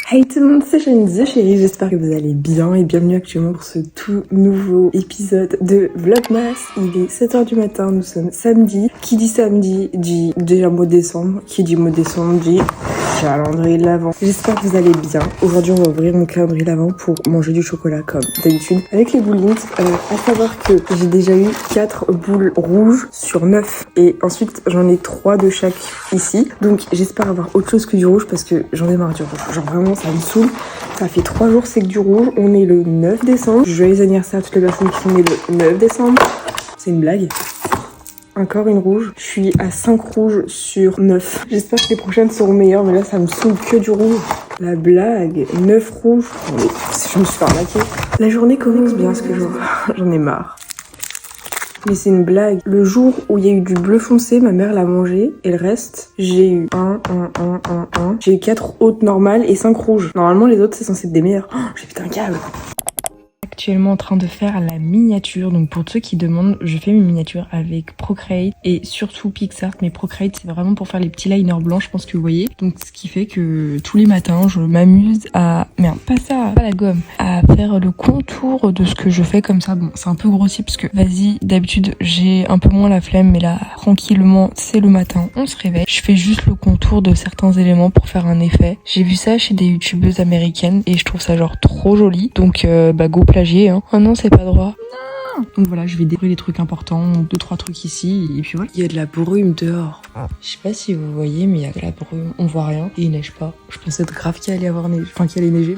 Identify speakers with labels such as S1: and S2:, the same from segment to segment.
S1: Hey tout le monde, c'est Shanice the Chérie, j'espère que vous allez bien et bienvenue actuellement pour ce tout nouveau épisode de Vlogmas. Il est 7h du matin, nous sommes samedi. Qui dit samedi dit déjà mois de décembre, qui dit mois de décembre dit calendrier de l'Avent. J'espère que vous allez bien. Aujourd'hui on va ouvrir mon calendrier de l'Avent pour manger du chocolat comme d'habitude avec les boules Lindt. À savoir que j'ai déjà eu 4 boules rouges sur 9 et ensuite j'en ai 3 de chaque ici. Donc j'espère avoir autre chose que du rouge parce que j'en ai marre du rouge. Genre vraiment ça me saoule. Ça fait 3 jours c'est que du rouge. On est le 9 décembre. Joyeux anniversaire à toutes les personnes qui sont nées le 9 décembre. C'est une blague. Encore une rouge. Je suis à 5 rouges sur 9. J'espère que les prochaines seront meilleures, mais là ça me saoule que du rouge. La blague, 9 rouges. Je me suis fait arnaquer. La journée commence bien ce que j'en ai marre. Mais c'est une blague. Le jour où il y a eu du bleu foncé, ma mère l'a mangé. Et le reste, j'ai eu 1. J'ai eu 4 hautes normales et 5 rouges. Normalement, les autres, c'est censé être des meilleurs. Oh, j'ai pété un câble. Actuellement en train de faire la miniature. Donc pour ceux qui demandent, je fais mes miniatures avec Procreate et surtout PixArt. Mais Procreate, c'est vraiment pour faire les petits liners blancs, je pense que vous voyez. Donc ce qui fait que tous les matins, je m'amuse à... Merde, pas ça, pas la gomme. À faire le contour de ce que je fais comme ça. Bon, c'est un peu grossi parce que, vas-y, d'habitude, j'ai un peu moins la flemme. Mais là, tranquillement, c'est le matin, on se réveille. Je fais juste le contour de certains éléments pour faire un effet. J'ai vu ça chez des youtubeuses américaines et je trouve ça genre trop joli. Donc, go plagier. Hein. Oh non, c'est pas droit. Non. Donc voilà, je vais décorer les trucs importants, 2-3 trucs ici, et puis voilà. Il y a de la brume dehors. Je sais pas si vous voyez, mais il y a de la brume. On voit rien, et il neige pas. Je pensais être grave qu'il allait avoir neige, enfin qu'il allait neiger.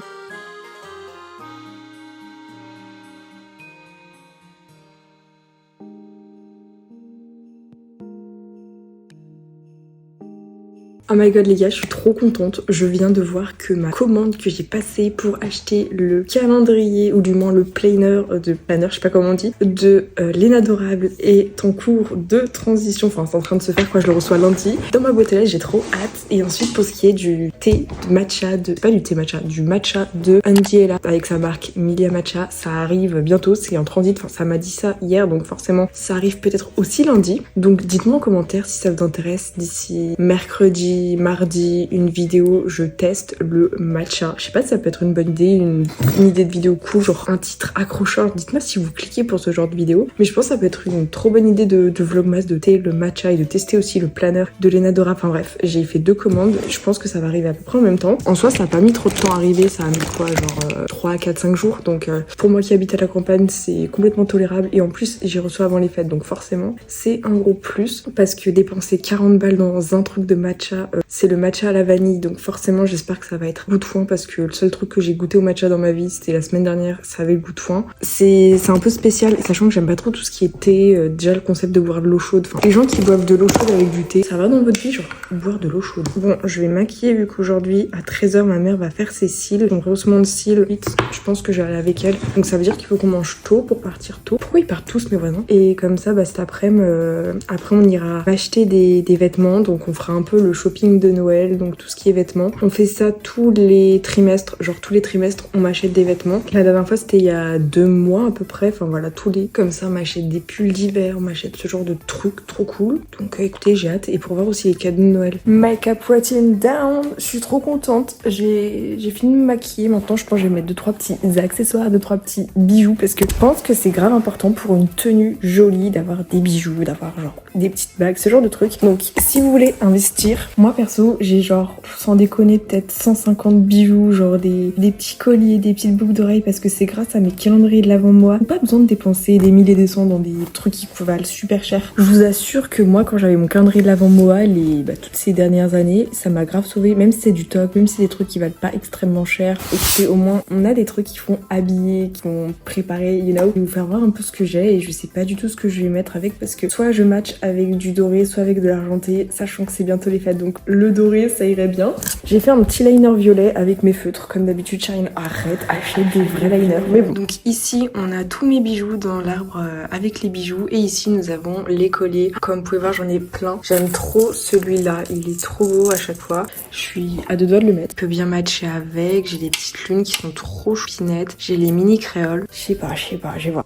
S1: Oh my god les gars, je suis trop contente. Je viens de voir que ma commande que j'ai passée pour acheter le calendrier, ou du moins le planner, je sais pas comment on dit, de l'Inadorable est en cours de transition. Enfin c'est en train de se faire quoi, je le reçois lundi. Dans ma boîte aux lettres, j'ai trop hâte. Et ensuite pour ce qui est du thé de matcha, du matcha de Andiela avec sa marque Milia Matcha, ça arrive bientôt, c'est en transit. Enfin ça m'a dit ça hier, donc forcément ça arrive peut-être aussi lundi. Donc dites-moi en commentaire si ça vous intéresse d'ici mercredi, mardi, une vidéo, je teste le matcha. Je sais pas si ça peut être une bonne idée, une idée de vidéo cool, genre un titre accrocheur. Dites-moi si vous cliquez pour ce genre de vidéo. Mais je pense que ça peut être une trop bonne idée de vlogmas, de tester le matcha et de tester aussi le planner de l'Inadorable. Enfin bref, j'ai fait 2 commandes. Je pense que ça va arriver à peu près en même temps. En soi, ça a pas mis trop de temps à arriver. Ça a mis quoi, genre 3, 4, 5 jours. Donc pour moi qui habite à la campagne, c'est complètement tolérable. Et en plus, j'ai reçu avant les fêtes. Donc forcément, c'est un gros plus. Parce que dépenser 40 balles dans un truc de matcha, c'est le matcha à la vanille, donc forcément j'espère que ça va être goût de foin parce que le seul truc que j'ai goûté au matcha dans ma vie c'était la semaine dernière, ça avait le goût de foin. C'est un peu spécial, sachant que j'aime pas trop tout ce qui est thé, déjà le concept de boire de l'eau chaude, enfin les gens qui boivent de l'eau chaude avec du thé, ça va dans votre vie genre boire de l'eau chaude. Bon, je vais maquiller vu qu'aujourd'hui à 13h ma mère va faire ses cils, donc rehaussement de cils, vite, je pense que je vais aller avec elle, donc ça veut dire qu'il faut qu'on mange tôt pour partir tôt. Pourquoi ils partent tous mes voisins? Et comme ça cet après-midi, après on ira acheter des vêtements, donc on fera un peu le shopping de Noël, donc tout ce qui est vêtements. On fait ça tous les trimestres, genre tous les trimestres on m'achète des vêtements. La dernière fois c'était il y a 2 mois à peu près, enfin voilà, comme ça on m'achète des pulls d'hiver, on m'achète ce genre de trucs trop cool. Donc écoutez, j'ai hâte, et pour voir aussi les cadeaux de Noël. Make-up routine down, je suis trop contente, j'ai fini de me maquiller, maintenant je pense que je vais mettre 2-3 petits accessoires, 2-3 petits bijoux, parce que je pense que c'est grave important pour une tenue jolie d'avoir des bijoux, d'avoir genre des petites bagues, ce genre de trucs. Donc si vous voulez investir, moi perso j'ai genre, sans déconner, peut-être 150 bijoux, genre des petits colliers, des petites boucles d'oreilles, parce que c'est grâce à mes calendriers de l'avant moi. Pas besoin de dépenser des milliers et des cents dans des trucs qui valent super cher. Je vous assure que moi quand j'avais mon calendrier de l'avant moi, toutes ces dernières années, ça m'a grave sauvé, même si c'est du top, même si c'est des trucs qui valent pas extrêmement cher, et que au moins on a des trucs qui font habiller, qui font préparer, you know. Je vais vous faire voir un peu ce que j'ai, et je sais pas du tout ce que je vais mettre avec, parce que soit je match avec du doré, soit avec de l'argenté, sachant que c'est bientôt les fêtes, donc le doré ça irait bien. J'ai fait un petit liner violet avec mes feutres, comme d'habitude. Charine, arrête, achète des vrais liners. Mais bon. Donc ici, on a tous mes bijoux dans l'arbre avec les bijoux. Et ici, nous avons les colliers. Comme vous pouvez voir, j'en ai plein. J'aime trop celui-là. Il est trop beau à chaque fois. Je suis à 2 doigts de le mettre. Je peux bien matcher avec. J'ai des petites lunes qui sont trop choupinettes. J'ai les mini créoles. Je sais pas, je vais voir.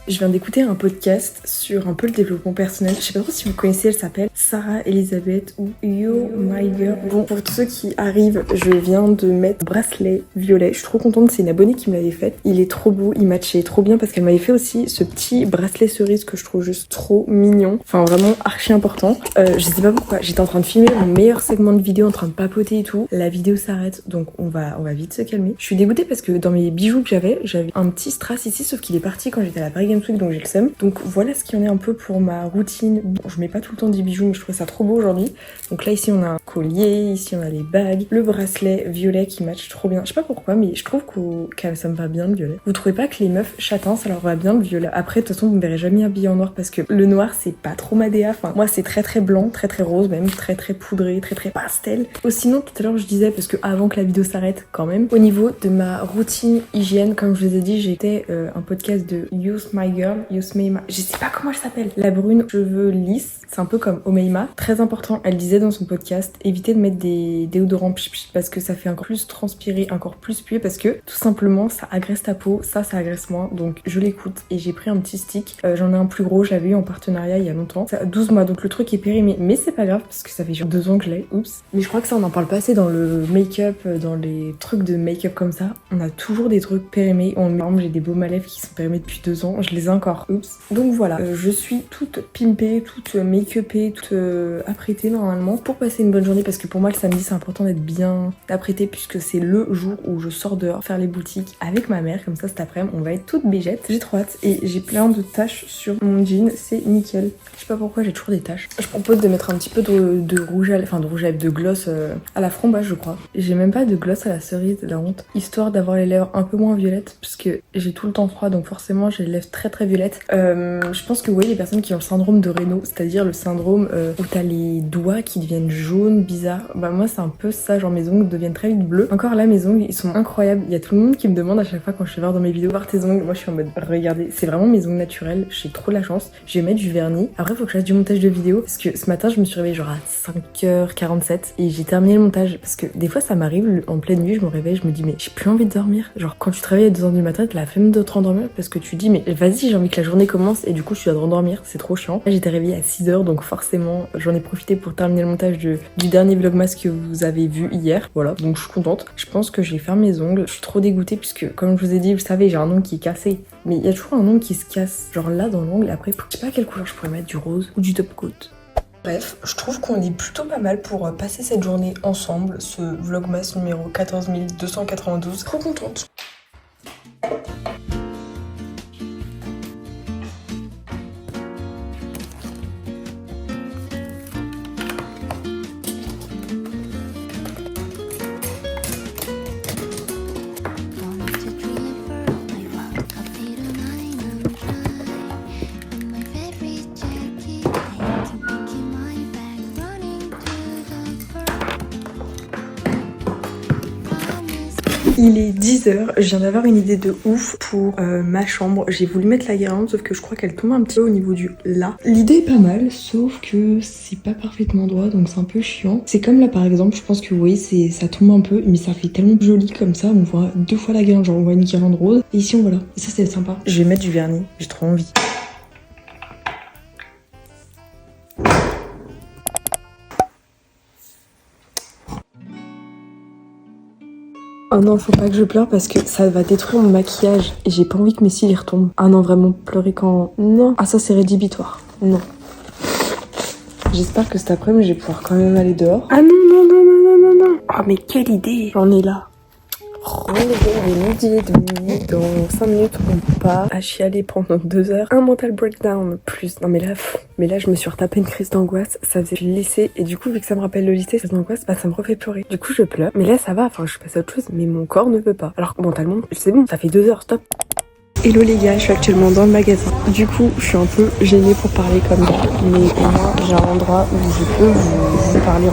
S1: Je viens d'écouter un podcast sur un peu le développement personnel. Je sais pas trop si vous connaissez, elle s'appelle Sarah Elizabeth ou You My Girl. Bon, pour tous ceux qui arrivent, je viens de mettre un bracelet violet. Je suis trop contente, c'est une abonnée qui me l'avait fait. Il est trop beau, il matchait trop bien parce qu'elle m'avait fait aussi ce petit bracelet cerise que je trouve juste trop mignon. Enfin, vraiment archi important. Je sais pas pourquoi, j'étais en train de filmer mon meilleur segment de vidéo en train de papoter et tout. La vidéo s'arrête, donc on va vite se calmer. Je suis dégoûtée parce que dans mes bijoux que j'avais un petit strass ici, sauf qu'il est parti quand j'étais à la Paris Games Week, donc j'ai le seum. Donc voilà ce qu'il y en est un peu pour ma routine. Bon, je mets pas tout le temps des bijoux, mais je trouve ça trop beau aujourd'hui. Donc là, ici, on a un collier, ici, on a les bagues, le bracelet violet qui match trop bien. Je sais pas pourquoi, mais je trouve que ça me va bien le violet. Vous trouvez pas que les meufs châtains, ça leur va bien le violet? Après, de toute façon, vous me verrez jamais habillée en noir parce que le noir, c'est pas trop ma DA. Enfin, moi, c'est très très blanc, très très rose, même très très poudré, très très pastel. Oh, sinon, tout à l'heure, je disais, parce que avant que la vidéo s'arrête quand même, au niveau de ma routine hygiène, comme je vous ai dit, j'étais un podcast de Use My Girl, Use Meima, je sais pas comment elle s'appelle, la brune, cheveux lisses, c'est un peu comme Omeima. Très important, elle disait dans son podcast, évitez de mettre des déodorants parce que ça fait encore plus transpirer, encore plus puer, parce que tout simplement ça agresse ta peau, ça agresse moins. Donc je l'écoute et j'ai pris un petit stick, j'en ai un plus gros, je l'avais eu en partenariat il y a longtemps, ça a 12 mois, donc le truc est périmé, mais c'est pas grave parce que ça fait genre 2 ans que je l'ai, oups. Mais je crois que ça on en parle pas assez dans le make-up, dans les trucs de make-up comme ça, on a toujours des trucs périmés. Par exemple, j'ai des baumes à lèvres qui sont périmés depuis 2 ans, je les ai encore, oups. Donc voilà, je suis toute pimpée, toute make-upée, toute apprêtée normalement pour passer une bonne journée, parce que pour moi le samedi c'est important d'être bien apprêtée puisque c'est le jour où je sors dehors faire les boutiques avec ma mère, comme ça cet après-midi on va être toute bégette. J'ai trop hâte et j'ai plein de taches sur mon jean, c'est nickel. Je sais pas pourquoi j'ai toujours des taches. Je propose de mettre un petit peu de rouge à lèvres, enfin de rouge à lèvres, de gloss à la framboise je crois. J'ai même pas de gloss à la cerise, la honte. Histoire d'avoir les lèvres un peu moins violettes puisque j'ai tout le temps froid, donc forcément j'ai les lèvres très très violettes. Je pense que vous voyez les personnes qui ont le syndrome de Raynaud, c'est-à-dire le syndrome où t'as les doigts qui deviennent jaunes, bizarres. Bah moi c'est un peu ça, genre mes ongles deviennent très vite bleus. Encore là mes ongles ils sont incroyables. Il y a tout le monde qui me demande à chaque fois quand je vais voir dans mes vidéos voir tes ongles. Moi je suis en mode regardez, c'est vraiment mes ongles naturels, j'ai trop de la chance. Je vais mettre du vernis. Après faut que je fasse du montage de vidéo parce que ce matin je me suis réveillée genre à 5h47 et j'ai terminé le montage parce que des fois ça m'arrive en pleine nuit, je me réveille, je me dis mais j'ai plus envie de dormir. Genre quand tu te réveilles à 2h du matin, t'as la flemme de te rendormir parce que tu dis mais vas-y j'ai envie que la journée commence et du coup je suis à de rendormir, c'est trop chiant. Là j'étais réveillée à 6h donc forcément j'en ai profité pour terminer le montage du dernier vlogmas que vous avez vu hier. Voilà, donc je suis contente. Je pense que je vais faire mes ongles. Je suis trop dégoûtée puisque comme je vous ai dit, vous savez j'ai un ongle qui est cassé. Mais il y a toujours un ongle qui se casse, genre là dans l'ongle. Après je sais pas quelle couleur je pourrais mettre, du rose ou du top coat. Bref, je trouve qu'on est plutôt pas mal pour passer cette journée ensemble, ce vlogmas numéro 14 292. Trop contente. Il est 10h, je viens d'avoir une idée de ouf pour ma chambre. J'ai voulu mettre la guirlande sauf que je crois qu'elle tombe un petit peu au niveau du là. L'idée est pas mal sauf que c'est pas parfaitement droit donc c'est un peu chiant. C'est comme là par exemple, je pense que vous voyez ça tombe un peu mais ça fait tellement joli comme ça. On voit 2 fois la guirlande, genre on voit une guirlande rose et ici on voit là. Et ça c'est sympa. Je vais mettre du vernis, j'ai trop envie. Oh non, faut pas que je pleure parce que ça va détruire mon maquillage et j'ai pas envie que mes cils y retombent. Ah non, vraiment, pleurer quand... Non. Ah ça c'est rédhibitoire. Non. J'espère que cet après-midi je vais pouvoir quand même aller dehors. Ah non, non, non, non, non, non, non. Oh mais quelle idée. J'en ai là. Il est midi et demi, dans 5 minutes on part à chialer pendant 2 heures. Un mental breakdown plus. Non mais là je me suis retapé une crise d'angoisse, ça faisait le lycée et du coup vu que ça me rappelle le lycée, cette angoisse, bah ça me refait pleurer. Du coup je pleure, mais là ça va, enfin je suis passée à autre chose, mais mon corps ne veut pas. Alors mentalement, c'est bon, ça fait 2 heures, stop. Hello les gars, je suis actuellement dans le magasin. Du coup, je suis un peu gênée pour parler comme ça, mais au moins j'ai un endroit où je peux vous parler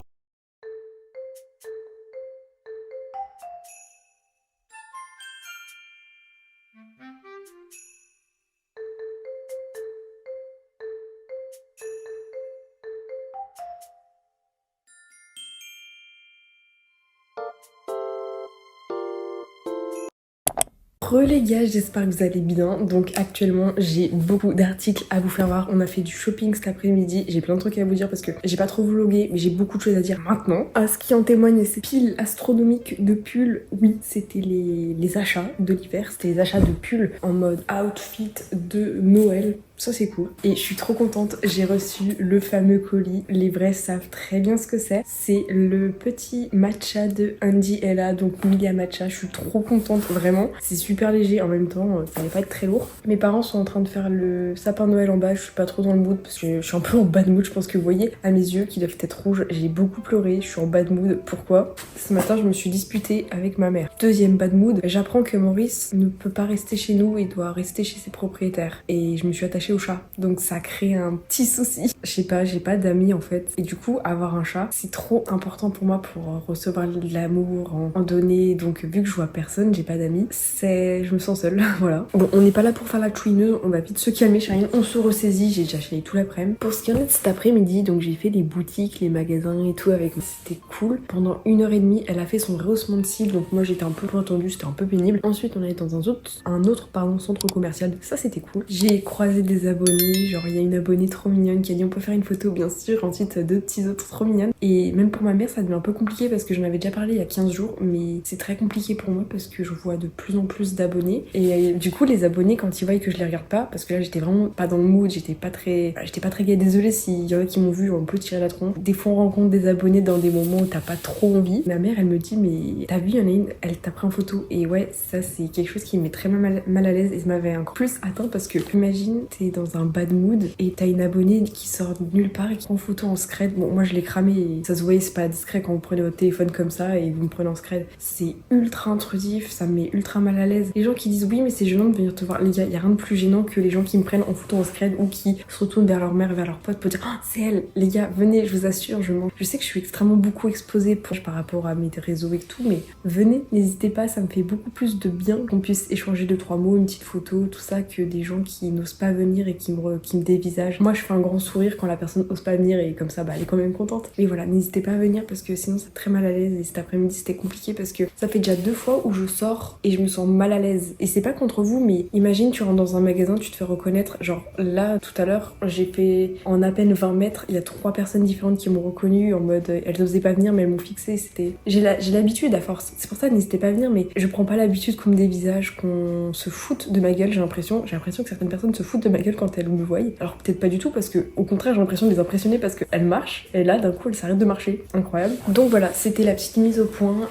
S1: Les gars, j'espère que vous allez bien. Donc actuellement j'ai beaucoup d'articles à vous faire voir. On a fait du shopping cet après-midi. J'ai plein de trucs à vous dire parce que j'ai pas trop vlogué, mais j'ai beaucoup de choses à dire maintenant. Ce qui en témoigne, ces piles astronomiques de pulls. Oui, c'était les achats de l'hiver. C'était les achats de pulls en mode outfit de Noël. Ça c'est cool. Et je suis trop contente, j'ai reçu le fameux colis. Les vrais savent très bien ce que c'est. C'est le petit matcha de Andy Ella, donc Milia Matcha. Je suis trop contente, vraiment. C'est super léger, en même temps, ça allait pas être très lourd. Mes parents sont en train de faire le sapin de Noël en bas. Je suis pas trop dans le mood parce que je suis un peu en bad mood. Je pense que vous voyez à mes yeux qui doivent être rouges. J'ai beaucoup pleuré, je suis en bad mood. Pourquoi? Ce matin, je me suis disputée avec ma mère. Deuxième bad mood, j'apprends que Maurice ne peut pas rester chez nous et doit rester chez ses propriétaires. Et je me suis attachée au chat, donc ça crée un petit souci. Je sais pas, j'ai pas d'amis en fait, et du coup avoir un chat c'est trop important pour moi pour recevoir de l'amour, en donner. Donc vu que je vois personne, j'ai pas d'amis, je me sens seule. Voilà. Bon, on n'est pas là pour faire la chouineuse, on va vite se calmer Charline, on se ressaisit. J'ai déjà fait tout l'après-midi. Pour ce qui en est de cet après-midi, donc j'ai fait les boutiques, les magasins et tout avec moi, c'était cool. Pendant 1h30 elle a fait son rehaussement de cils, donc moi j'étais un peu loin tendue, c'était un peu pénible. Ensuite on allait dans un autre centre commercial, ça c'était cool. J'ai croisé des abonnés, genre il y a une abonnée trop mignonne qui a dit on peut faire une photo bien sûr, ensuite deux petits autres trop mignonnes. Et même pour ma mère ça devient un peu compliqué parce que j'en avais déjà parlé il y a 15 jours, mais c'est très compliqué pour moi parce que je vois de plus en plus d'abonnés. Et du coup les abonnés quand ils voient que je les regarde pas, parce que là j'étais vraiment pas dans le mood, j'étais pas très gaie, désolée s'il y en a qui m'ont vu un peu tirer la tronche. Des fois on rencontre des abonnés dans des moments où t'as pas trop envie. Ma mère elle me dit mais t'as vu, il y en a une, elle t'a pris en photo. Et ouais, ça c'est quelque chose qui me met très mal à l'aise et ça m'avait encore plus atteint parce que imagine t'es dans un bad mood et t'as une abonnée qui sort de nulle part et qui prend photo en scred. Bon, moi je l'ai cramé et ça se voyait, c'est pas discret quand vous prenez votre téléphone comme ça et vous me prenez en scred. C'est ultra intrusif, ça me met ultra mal à l'aise. Les gens qui disent oui mais c'est gênant de venir te voir, les gars, y a rien de plus gênant que les gens qui me prennent en photo en scred ou qui se retournent vers leur mère, vers leur pote pour dire oh, c'est elle. Les gars, venez, je vous assure, je sais que je suis extrêmement beaucoup exposée par rapport à mes réseaux et tout, mais venez, n'hésitez pas, ça me fait beaucoup plus de bien qu'on puisse échanger 2-3 mots, une petite photo, tout ça, que des gens qui n'osent pas venir et qui me dévisagent. Moi je fais un grand sourire quand la personne ose pas venir et comme ça bah elle est quand même contente. Mais voilà, n'hésitez pas à venir parce que sinon c'est très mal à l'aise. Et cet après-midi c'était compliqué parce que ça fait déjà 2 fois où je sors et je me sens mal à l'aise. Et c'est pas contre vous, mais imagine tu rentres dans un magasin, tu te fais reconnaître. Genre là tout à l'heure j'ai fait en à peine 20 mètres, il y a 3 personnes différentes qui m'ont reconnue en mode elles osaient pas venir mais elles m'ont fixé. J'ai l'habitude à force, c'est pour ça n'hésitez pas à venir, mais je prends pas l'habitude qu'on me dévisage, qu'on se foute de ma gueule. J'ai l'impression que certaines personnes se foutent de ma gueule quand elles me voient. Alors peut-être pas du tout parce que au contraire j'ai l'impression de les impressionner parce qu'elles marchent et là d'un coup elles s'arrêtent de marcher. Incroyable. Donc voilà, c'était la petite mise au point.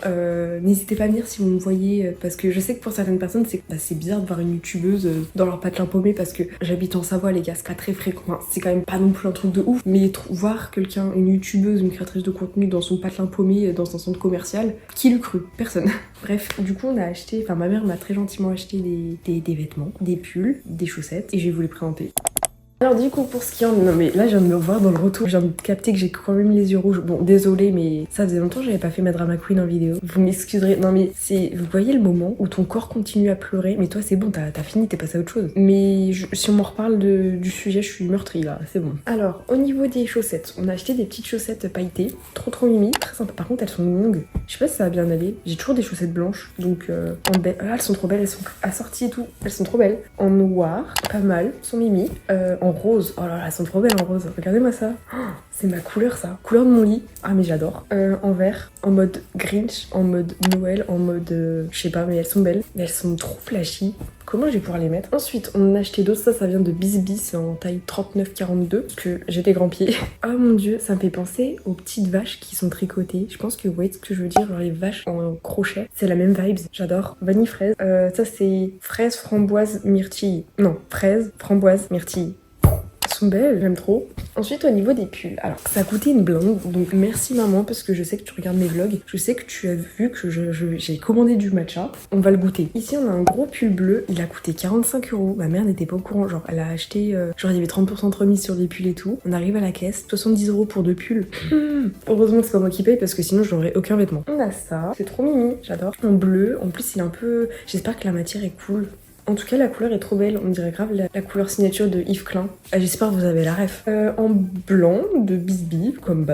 S1: N'hésitez pas à venir si vous me voyez parce que je sais que pour certaines personnes c'est bizarre de voir une youtubeuse dans leur patelin paumé parce que j'habite en Savoie les gars, c'est pas très fréquent. Enfin, c'est quand même pas non plus un truc de ouf, mais voir quelqu'un, une youtubeuse, une créatrice de contenu dans son patelin paumé dans un centre commercial, qui l'eût cru? Personne. Bref, du coup on a acheté, enfin ma mère m'a très gentiment acheté des vêtements, des pulls, des chaussettes et je vais vous les présenter. Alors du coup pour ce qui en est, non mais là je viens de me revoir dans le retour, je viens de capter que j'ai quand même les yeux rouges. Bon désolée mais ça faisait longtemps que j'avais pas fait ma drama queen en vidéo. Vous m'excuserez, non mais vous voyez le moment où ton corps continue à pleurer, mais toi c'est bon, t'as fini, t'es passé à autre chose. Mais si on m'en reparle du sujet, je suis meurtrie là, c'est bon. Alors au niveau des chaussettes, on a acheté des petites chaussettes pailletées, trop mimi, très sympa. Par contre elles sont longues, je sais pas si ça va bien aller. J'ai toujours des chaussettes blanches, donc elles sont trop belles, elles sont assorties et tout, elles sont trop belles. En noir, pas mal, sont mimi. En rose, oh là là, elles sont trop belles en rose, regardez-moi ça, oh, c'est ma couleur ça, couleur de mon lit, ah mais j'adore. En vert, en mode Grinch, en mode Noël, en mode, je sais pas mais elles sont belles, mais elles sont trop flashy. Comment je vais pouvoir les mettre? Ensuite, on en a acheté d'autres, ça vient de Bis en taille 39-42, parce que j'ai des grands pieds. Oh mon dieu, ça me fait penser aux petites vaches qui sont tricotées. Je pense que vous voyez ce que je veux dire, genre les vaches en crochet. C'est la même vibes, j'adore. Vanille fraise, ça c'est fraise, framboise, myrtille. Non, fraise, framboise, myrtille. Sont belles, j'aime trop. Ensuite au niveau des pulls, alors ça a coûté une blinde, donc merci maman parce que je sais que tu regardes mes vlogs, je sais que tu as vu que j'ai commandé du matcha, on va le goûter. Ici on a un gros pull bleu, il a coûté 45 €, ma mère n'était pas au courant, genre elle a acheté, genre il y avait 30% de remise sur les pulls et tout, on arrive à la caisse, 70 € pour 2 pulls. Heureusement que c'est pas moi qui paye parce que sinon j'aurais aucun vêtement. On a ça, c'est trop mimi, j'adore. En bleu, en plus il est un peu, j'espère que la matière est cool. En tout cas, la couleur est trop belle. On dirait grave la couleur signature de Yves Klein. J'espère que vous avez la ref. En blanc de Bisbee, comme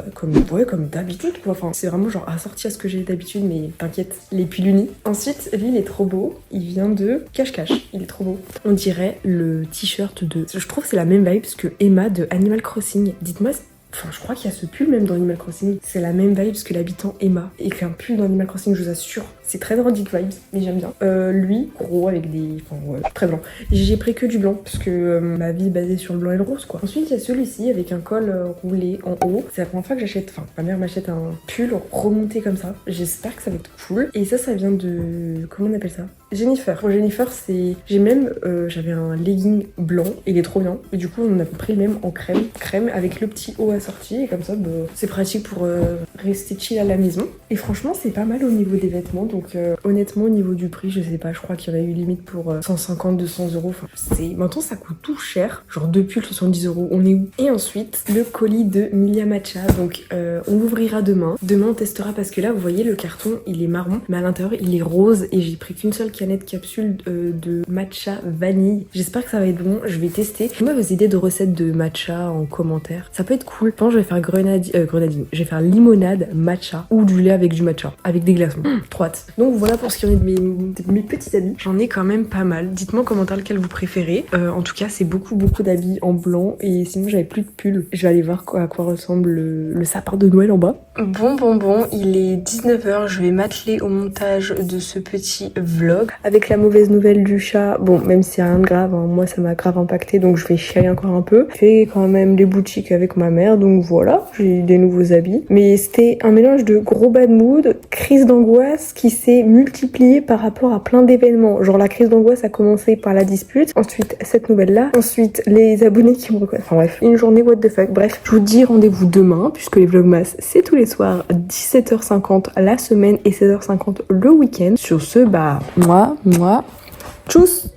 S1: d'habitude, quoi. Enfin, c'est vraiment genre assorti à ce que j'ai d'habitude, mais t'inquiète, les piles unies. Ensuite, lui, il est trop beau. Il vient de Cache-Cache. Il est trop beau. On dirait le t-shirt de... Je trouve que c'est la même vibe que Emma de Animal Crossing. Dites-moi... Enfin, je crois qu'il y a ce pull même dans Animal Crossing. C'est la même vibe que l'habitant Emma. Et qu'un pull dans Animal Crossing, je vous assure. C'est très nordique vibes, mais j'aime bien. Lui, gros, avec des... Enfin, ouais, très blanc. J'ai pris que du blanc, parce que ma vie est basée sur le blanc et le rose, quoi. Ensuite, il y a celui-ci, avec un col roulé en haut. C'est la première fois que j'achète... Enfin, ma mère m'achète un pull remonté comme ça. J'espère que ça va être cool. Et ça vient de... Comment on appelle ça? Jennifer. Pour Jennifer, c'est... J'ai même... J'avais un legging blanc, et il est trop bien. Et du coup, on a pris le même en crème. Crème avec le petit haut assorti, et comme ça, bah, c'est pratique pour rester chill à la maison. Et franchement, c'est pas mal au niveau des vêtements, donc honnêtement, au niveau du prix, je sais pas, je crois qu'il y aurait eu limite pour 150, 200 euros. Enfin, maintenant, ça coûte tout cher. Genre 2 pulls, 70 euros, on est où? Et ensuite, le colis de Milia Matcha. Donc, on l'ouvrira demain. Demain, on testera parce que là, vous voyez, le carton, il est marron, mais à l'intérieur, il est rose. Et j'ai pris qu'une seule canette capsule de matcha vanille. J'espère que ça va être bon. Je vais tester. Moi, vos idées de recettes de matcha en commentaire. Ça peut être cool. Je pense que je vais faire grenadine. Je vais faire limonade matcha ou du lait avec du matcha, avec des glaçons. Trop hâte. Donc voilà pour ce qui en est de mes petits habits. J'en ai quand même pas mal. Dites-moi en commentaire lequel vous préférez. En tout cas, c'est beaucoup d'habits en blanc et sinon j'avais plus de pull. Je vais aller voir à quoi ressemble le sapin de Noël en bas. Bon, il est 19h. Je vais m'atteler au montage de ce petit vlog. Avec la mauvaise nouvelle du chat, bon, même si rien de grave, hein, moi ça m'a grave impacté donc je vais chialer encore un peu. Je fais quand même les boutiques avec ma mère donc voilà, j'ai des nouveaux habits. Mais c'était un mélange de gros bad mood, crise d'angoisse qui s'est multipliée par rapport à plein d'événements. Genre la crise d'angoisse a commencé par la dispute, ensuite cette nouvelle-là, ensuite les abonnés qui me reconnaissent. Enfin bref, une journée what the fuck. Bref, je vous dis rendez-vous demain puisque les vlogmas c'est tous les soirs 17h50 la semaine et 16h50 le week-end. Sur ce, bah, moi, tchuss!